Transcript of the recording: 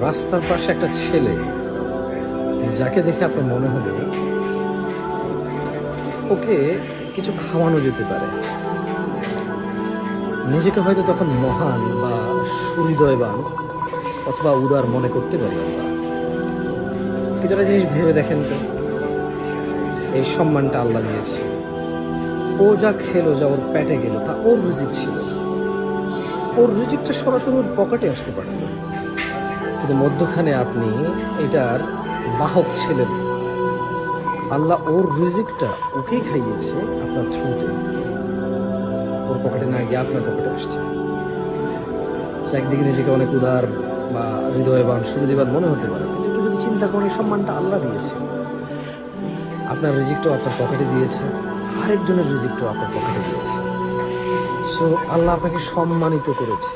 রাস্তার পাশে একটা ছেলে, যাকে দেখে আপনার মনে হলো ওকে কিছু খাওয়ানো যেতে পারে, নিজেকে হয়তো তখন মহান বা সুহৃদয়বান অথবা উদার মনে করতে পারি আমরা। কিন্তু একটা জিনিস ভেবে দেখেন তো, এই সম্মানটা আল্লাহ দিয়েছে। ও যা খেলো, যা ওর পেটে গেল, তা ওর রিজিক ছিল। ওর রিজিকটা সরাসরি ওর পকেটে আসতে পারত, কিন্তু মধ্যখানে আপনি এটার বাহক ছিলেন। আল্লাহ ওর রিজিকটা ওকেই খাইয়েছে আপনার থ্রুতে, ওর পকেটে না গিয়ে আপনার পকেটে আসছে। সে একদিকে নিজেকে অনেক উদার বা হৃদয়বান সুহৃদয়বান মনে হতে পারে, কিন্তু একটু যদি চিন্তা করেন, এই সম্মানটা আল্লাহ দিয়েছে। আপনার রিজিকটাও আপনার পকেটে দিয়েছে, আরেকজনের রিজিকটাও আপনার পকেটে দিয়েছে। সো আল্লাহ আপনাকে সম্মানিত করেছে।